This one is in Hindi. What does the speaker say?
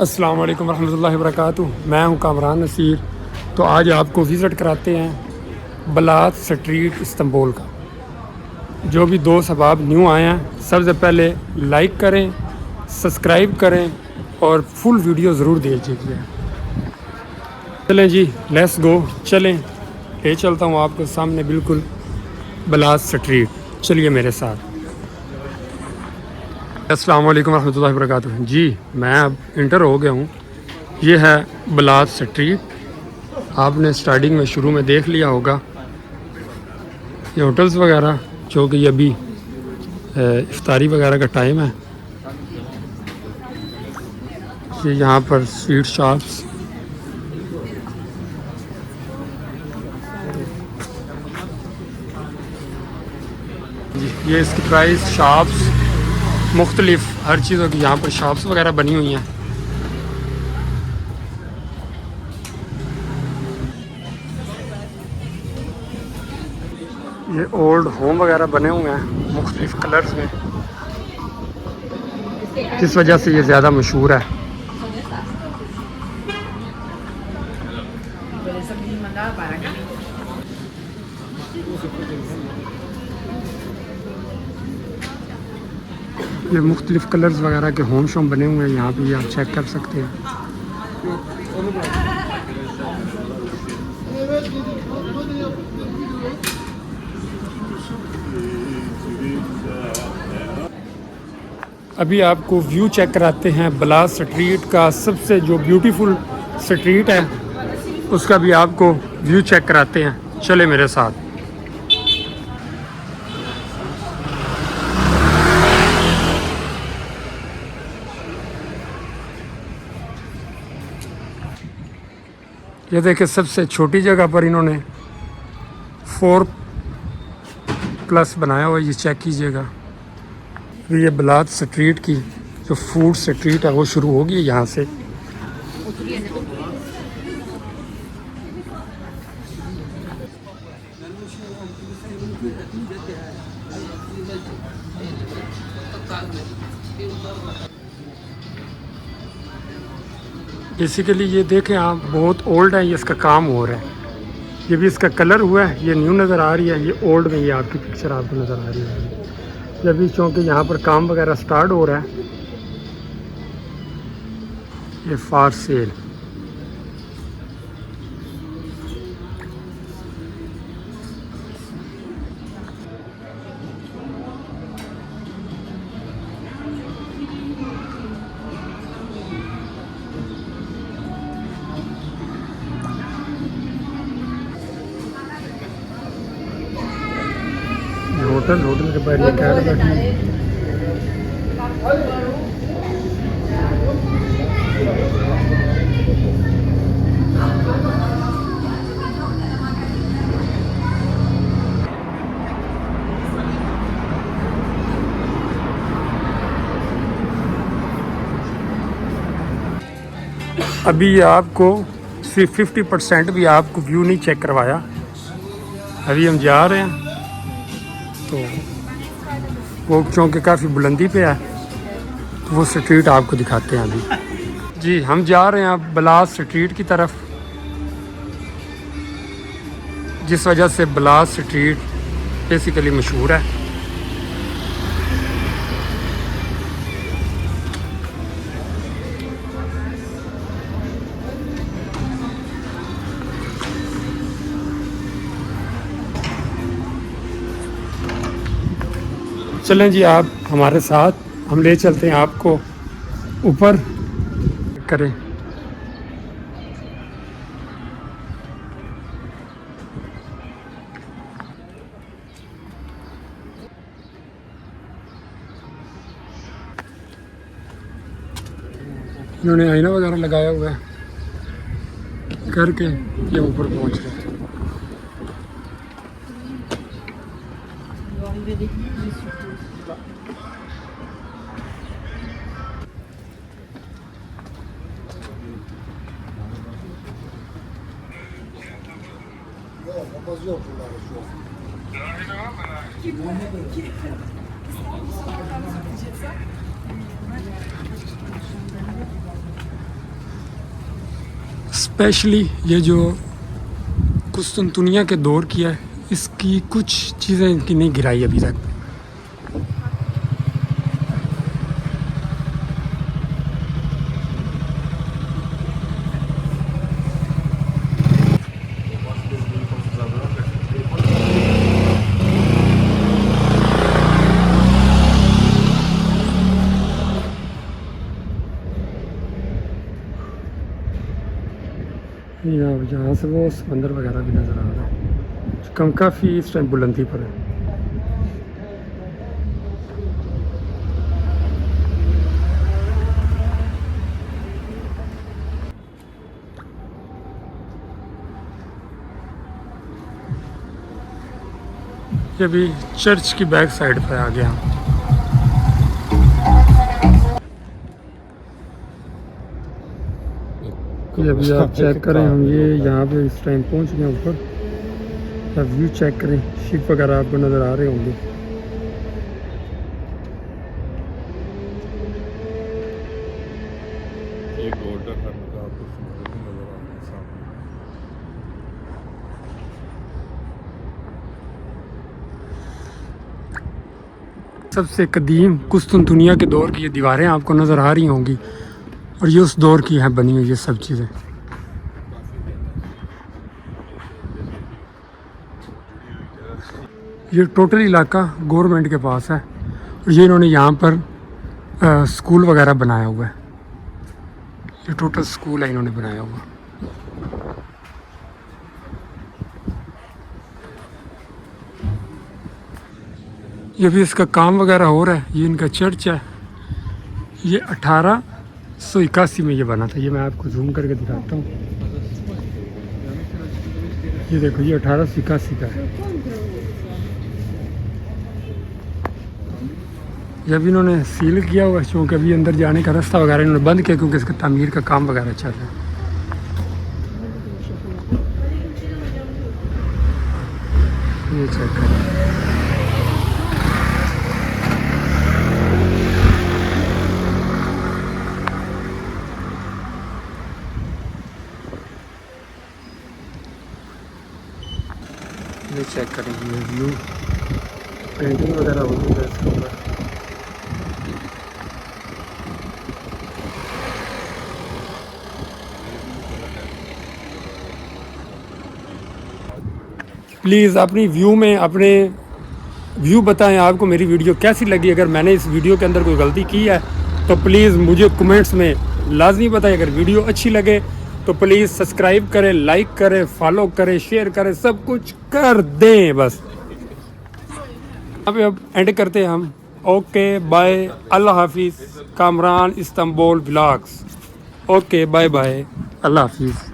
अस्सलाम वालेकुम रहमतुल्लाहि वबरकातुहू। मैं हूं कामरान नसीर। तो आज आपको विज़िट कराते हैं बलात स्ट्रीट इस्तांबुल का। जो भी दोस्त अहबाब न्यू आए हैं, सबसे पहले लाइक करें, सब्सक्राइब करें और फुल वीडियो ज़रूर देखिए। चलें जी, लेट्स गो। चलें, ले चलता हूँ आपके सामने बिल्कुल बलात स्ट्रीट। चलिए मेरे साथ। अस्सलाम वालेकुम रहमतुल्लाहि वबरकातुहू। जी, मैं अब इंटर हो गया हूँ। ये है बलात स्ट्रीट। आपने स्टार्टिंग में शुरू में देख लिया होगा ये होटल्स वगैरह, जो कि अभी इफ्तारी वगैरह का टाइम है। ये यहाँ पर स्वीट शॉप्स, ये इसकी प्राइस शॉप्स मुख्तलिफ हर चीज़ों की यहाँ पर शॉप्स वगैरह बनी हुई हैं। ये ओल्ड होम वगैरह बने हुए हैं मुख्तलिफ कलर्स में, जिस वजह से ये ज़्यादा मशहूर है। ये मुख्तलिफ कलर्स वगैरह के होम शोम बने हुए हैं, यहाँ पे ये आप चेक कर सकते हैं। अभी आपको व्यू चेक कराते हैं बलात स्ट्रीट का। सबसे जो ब्यूटीफुल स्ट्रीट है उसका भी आपको व्यू चेक कराते हैं। चले मेरे साथ। ये देखिए, सबसे छोटी जगह पर इन्होंने 4+ बनाया हुआ है। ये चेक कीजिएगा। ये बलात स्ट्रीट की जो फूड स्ट्रीट है वो शुरू होगी यहाँ से। बेसिकली ये देखें आप, बहुत ओल्ड है। ये इसका काम हो रहा है। ये भी इसका कलर हुआ है, ये न्यू नज़र आ रही है। ये ओल्ड में ये आपकी पिक्चर आपको नज़र आ रही है। ये भी चूँकि यहाँ पर काम वगैरह स्टार्ट हो रहा है। ये फॉर सेल। होटल के बाहर ये कार बैठी है। अभी आपको सिर्फ 50% भी आपको व्यू नहीं चेक करवाया। अभी हम जा रहे हैं, तो वो क्योंकि काफ़ी बुलंदी पे है तो वो स्ट्रीट आपको दिखाते हैं अभी। जी, हम जा रहे हैं अब बलात स्ट्रीट की तरफ, जिस वजह से बलात स्ट्रीट बेसिकली मशहूर है। चलें जी, आप हमारे साथ, हम ले चलते हैं आपको ऊपर करें। इन्होंने आईना वगैरह लगाया हुआ है करके ये ऊपर पहुंच रहे हैं। स्पेशली ये जो कुस्तुनतुनिया के दौर की है, इसकी कुछ चीज़ें इनकी नहीं गिराई अभी तक। यहाँ से वो समंदर वगैरह भी नज़र आ रहा है, कम काफ़ी इस टाइम बुलंदी पर है। ये भी चर्च की बैक साइड पे आ गया। ये अभी आप चेक करें, हम ये यहाँ पे इस टाइम पहुँच गए ऊपर। आप व्यू चेक करें, शिप वगैरह आपको नज़र आ रहे होंगे। एक गोल्डन रंग का आपको समुद्र भी नजर आ रहा है सामने। सबसे कदीम कुस्तुनतुनिया के दौर की ये दीवारें आपको नज़र आ रही होंगी, और ये उस दौर की हैं बनी हुई ये सब चीज़ें। ये टोटल इलाका गवर्नमेंट के पास है, और ये इन्होंने यहाँ पर स्कूल वगैरह बनाया हुआ है। ये टोटल स्कूल है इन्होंने बनाया हुआ। ये भी इसका काम वगैरह हो रहा है। ये इनका चर्च है। ये 1881 में ये बना था। ये मैं आपको जूम करके दिखाता हूँ। ये देखो, ये 1881 का है। ये भी इन्होंने सील किया हुआ है, क्योंकि अभी अंदर जाने का रास्ता वगैरह इन्होंने बंद किया, क्योंकि इसका तामीर का काम वगैरह चल रहा है। ये चेक करें। ये चेक करें, ये व्यू पेंटिंग वगैरह होती है इसके ऊपर। प्लीज़ अपनी व्यू में अपने व्यू बताएं, आपको मेरी वीडियो कैसी लगी। अगर मैंने इस वीडियो के अंदर कोई गलती की है तो प्लीज़ मुझे कमेंट्स में लाजमी बताएं। अगर वीडियो अच्छी लगे तो प्लीज़ सब्सक्राइब करें, लाइक करें, फॉलो करें, शेयर करें, सब कुछ कर दें बस। अब एंड करते हैं हम। ओके बाय, अल्लाह हाफिज़। Kamran Istanbul vlogs. Okay bye bye, Allah हाफिज़।